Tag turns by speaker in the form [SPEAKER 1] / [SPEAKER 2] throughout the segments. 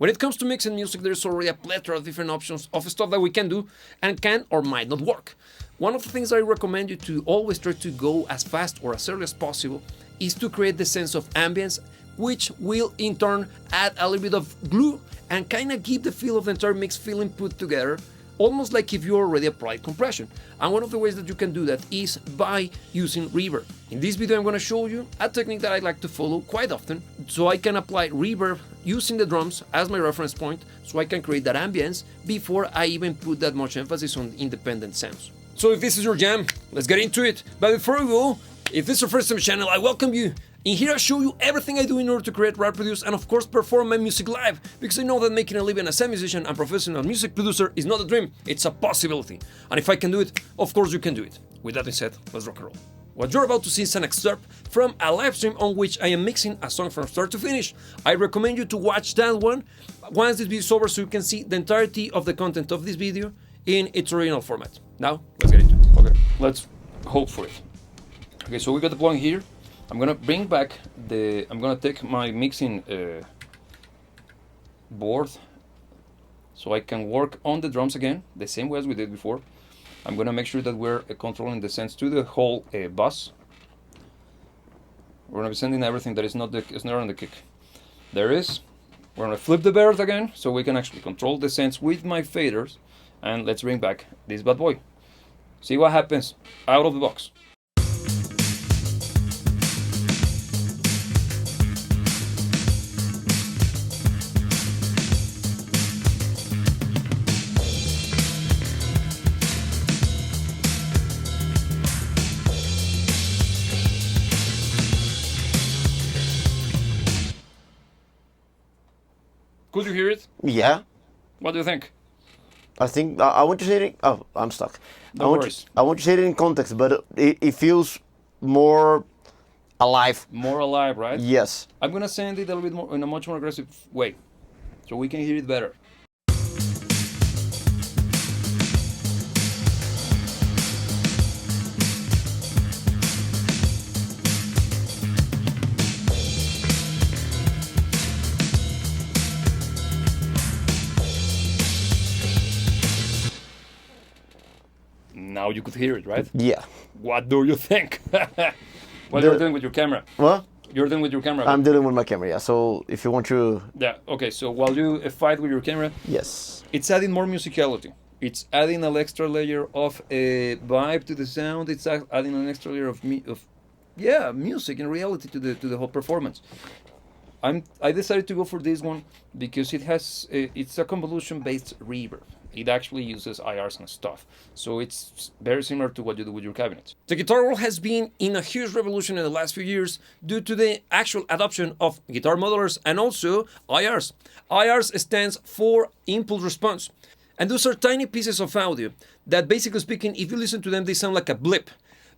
[SPEAKER 1] When it comes to mixing music, there's already a plethora of different options of stuff that we can do and can or might not work. One of the things I recommend you to always try to go as fast or as early as possible is to create the sense of ambience, which will in turn add a little bit of glue and kind of keep the feel of the entire mix feeling put together, almost like if you already applied compression. And one of the ways that you can do that is by using reverb. In this video I'm going to show you a technique that I like to follow quite often, so I can apply reverb using the drums as my reference point, so I can create that ambience before I even put that much emphasis on independent sounds. So if this is your jam, let's get into it. But before we go, if this is your first time channel, I welcome you. In here I show you everything I do in order to create, write, produce, and of course perform my music live, because I know that making a living as a musician and professional music producer is not a dream, it's a possibility. And if I can do it, of course you can do it. With that being said, let's rock and roll. What you're about to see is an excerpt from a live stream on which I am mixing a song from start to finish. I recommend you to watch that one once this video is over so you can see the entirety of the content of this video in its original format. Now, let's get into it. Okay, let's hope for it. Okay, so we got the plugin here. I'm gonna bring back I'm gonna take my mixing board so I can work on the drums again, the same way as we did before. I'm gonna make sure that we're controlling the sends to the whole bus. We're gonna be sending everything that is not the snare and the kick. There is. We're gonna flip the bird again so we can actually control the sends with my faders, and let's bring back this bad boy. See what happens out of the box. Could you hear it?
[SPEAKER 2] Yeah.
[SPEAKER 1] What do you think?
[SPEAKER 2] I think I want to say it. Oh, I'm stuck.
[SPEAKER 1] No worries.
[SPEAKER 2] I want to say it in context, but it feels more alive.
[SPEAKER 1] More alive, right?
[SPEAKER 2] Yes.
[SPEAKER 1] I'm gonna send it a little bit more in a much more aggressive way, so we can hear it better. Now you could hear it, right?
[SPEAKER 2] Yeah.
[SPEAKER 1] What do you think? You're doing with your camera.
[SPEAKER 2] What?
[SPEAKER 1] You're doing with your camera.
[SPEAKER 2] I'm dealing with my camera, yeah. So if you want to...
[SPEAKER 1] Yeah, okay, so while you fight with your camera,
[SPEAKER 2] Yes.
[SPEAKER 1] it's adding more musicality. It's adding an extra layer of a vibe to the sound. It's adding an extra layer of music in reality to the whole performance. I decided to go for this one because it's a convolution-based reverb. It actually uses IRs and stuff, so it's very similar to what you do with your cabinets. The guitar world has been in a huge revolution in the last few years due to the actual adoption of guitar modelers and also IRs. IRs stands for impulse response, and those are tiny pieces of audio that, basically speaking, if you listen to them, they sound like a blip.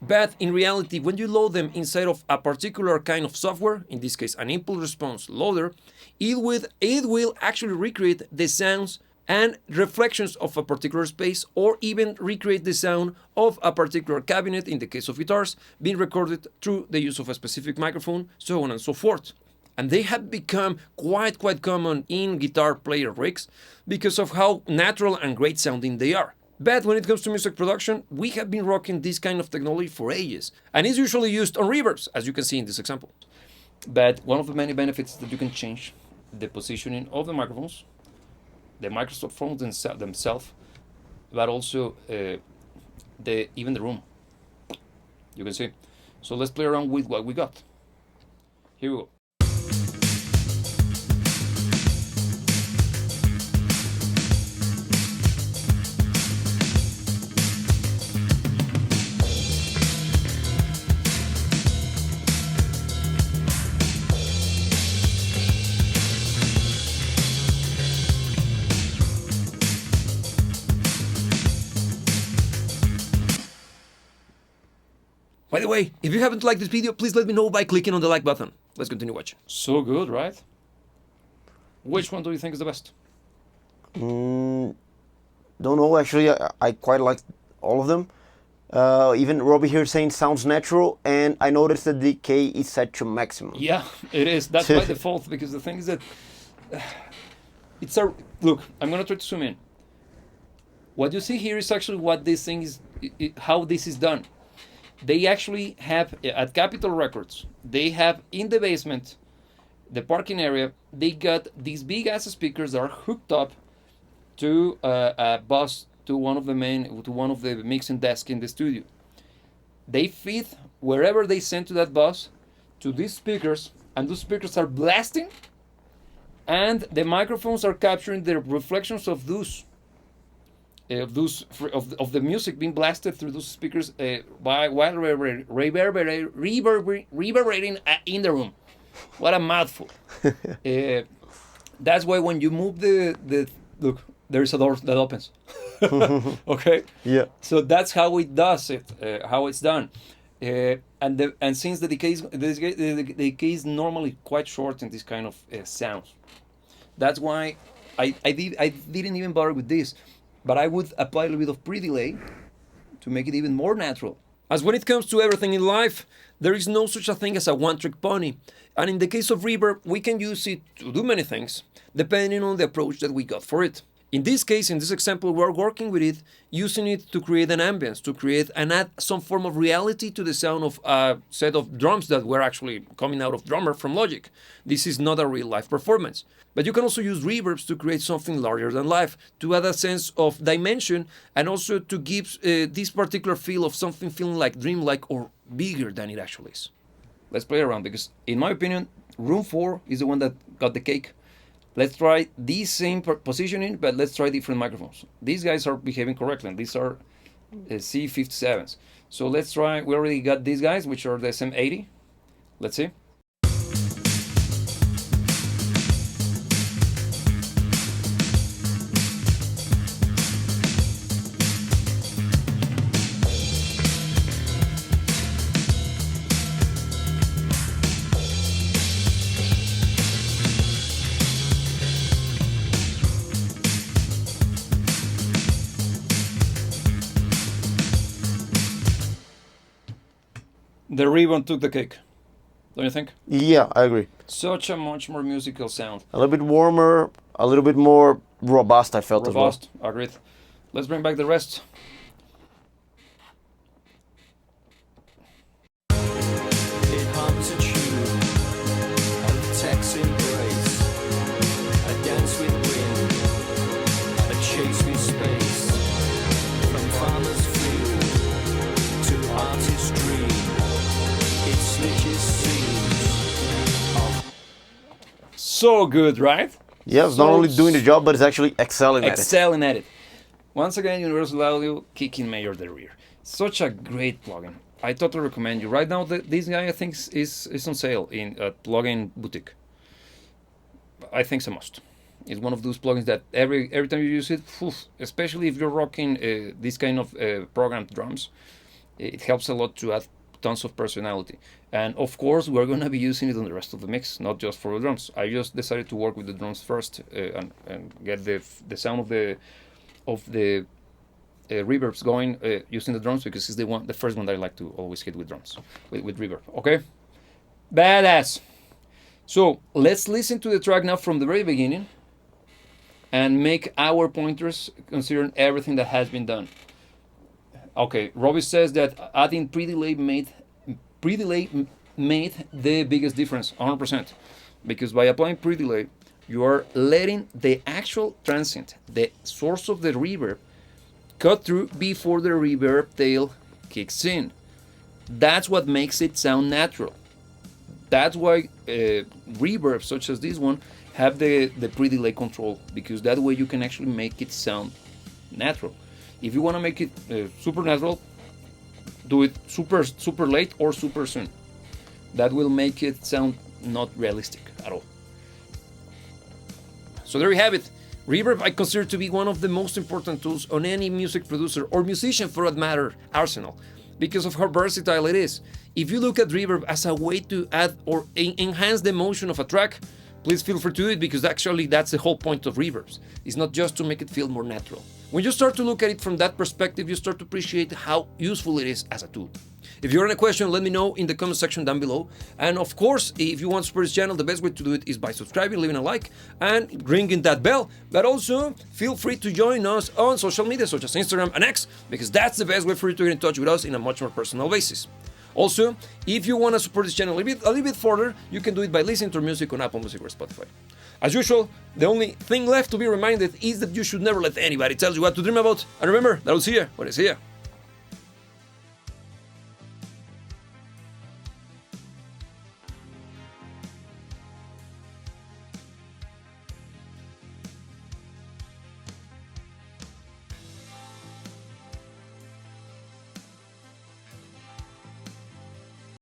[SPEAKER 1] But in reality, when you load them inside of a particular kind of software, in this case an impulse response loader, it will actually recreate the sounds and reflections of a particular space, or even recreate the sound of a particular cabinet, in the case of guitars, being recorded through the use of a specific microphone, so on and so forth. And they have become quite common in guitar player rigs because of how natural and great sounding they are. But when it comes to music production, we have been rocking this kind of technology for ages, and it's usually used on reverbs, as you can see in this example. But one of the many benefits is that you can change the positioning of the microphones, the microphones themselves, but also even the room. You can see. So let's play around with what we got. Here we go. By the way, if you haven't liked this video, please let me know by clicking on the like button. Let's continue watching. So good, right? Which one do you think is the best?
[SPEAKER 2] Don't know, actually. I quite like all of them. Even Robbie here saying sounds natural, and I noticed that the decay is set to maximum.
[SPEAKER 1] Yeah, it is. That's by default, because the thing is that It's a look. I'm gonna try to zoom in. What you see here is actually what this thing is, how this is done. They actually have at Capitol Records. They have in the basement, the parking area. They got these big ass speakers that are hooked up to a bus to one of the mixing desks in the studio. They feed wherever they send to that bus to these speakers, and those speakers are blasting, and the microphones are capturing the reflections of the music being blasted through those speakers while reverberating in the room. What a mouthful! That's why when you move the look, there's a door that opens. Okay.
[SPEAKER 2] Yeah.
[SPEAKER 1] So that's how it does it. How it's done. And since the decay is normally quite short in this kind of sounds, that's why I didn't even bother with this, but I would apply a little bit of pre-delay to make it even more natural. As when it comes to everything in life, there is no such a thing as a one-trick pony, and in the case of reverb, we can use it to do many things, depending on the approach that we got for it. In this case, in this example, we're working with it, using it to create an ambience, to create and add some form of reality to the sound of a set of drums that were actually coming out of Drummer from Logic. This is not a real live performance. But you can also use reverbs to create something larger than life, to add a sense of dimension, and also to give this particular feel of something feeling like dreamlike or bigger than it actually is. Let's play around, because in my opinion, Room 4 is the one that got the cake. Let's try the same positioning, but let's try different microphones. These guys are behaving correctly, and these are C57s. So let's try, we already got these guys, which are the SM80. Let's see. The Ribbon took the cake, don't you think?
[SPEAKER 2] Yeah, I agree.
[SPEAKER 1] Such a much more musical sound.
[SPEAKER 2] A little bit warmer, a little bit more robust, I felt
[SPEAKER 1] Robust, agreed. Let's bring back the rest.
[SPEAKER 3] It hums a tune of Tex embrace, a dance with wind, a chase with space, from farmer's field to artist's dream. It switches scenes of
[SPEAKER 1] So good, right?
[SPEAKER 2] Yeah, it's
[SPEAKER 1] So
[SPEAKER 2] not only doing the job, but it's actually excelling at it.
[SPEAKER 1] Excelling at it. Once again, Universal Audio kicking major the rear. Such a great plugin. I totally recommend you. Right now, this guy I think is on sale in a plugin boutique. I think it's a must. It's one of those plugins that every time you use it, especially if you're rocking this kind of programmed drums, it helps a lot to add tons of personality. And of course, we're going to be using it on the rest of the mix, not just for the drums. I just decided to work with the drums first and get the sound of the reverbs going using the drums, because it's the first one that I like to always hit with drums, with reverb. Okay, badass. So let's listen to the track now from the very beginning and make our pointers considering everything that has been done. Okay, Robbie says that adding pre-delay made the biggest difference, 100%, because by applying pre-delay, you are letting the actual transient, the source of the reverb, cut through before the reverb tail kicks in. That's what makes it sound natural. That's why reverbs such as this one have the pre-delay control, because that way you can actually make it sound natural. If you want to make it super natural, do it super late or super soon. That will make it sound not realistic at all. So there you have it. Reverb I consider to be one of the most important tools on any music producer or musician for that matter arsenal, because of how versatile it is. If you look at reverb as a way to add or enhance the emotion of a track, please feel free to do it, because actually that's the whole point of reverbs. It's not just to make it feel more natural. When you start to look at it from that perspective, you start to appreciate how useful it is as a tool. If you have any question, let me know in the comment section down below. And of course, if you want to support this channel, the best way to do it is by subscribing, leaving a like, and ringing that bell. But also, feel free to join us on social media such as Instagram and X, because that's the best way for you to get in touch with us in a much more personal basis. Also, if you want to support this channel a little bit further, you can do it by listening to music on Apple Music or Spotify. As usual, the only thing left to be reminded is that you should never let anybody tell you what to dream about. And remember, that I'll see you when I see you.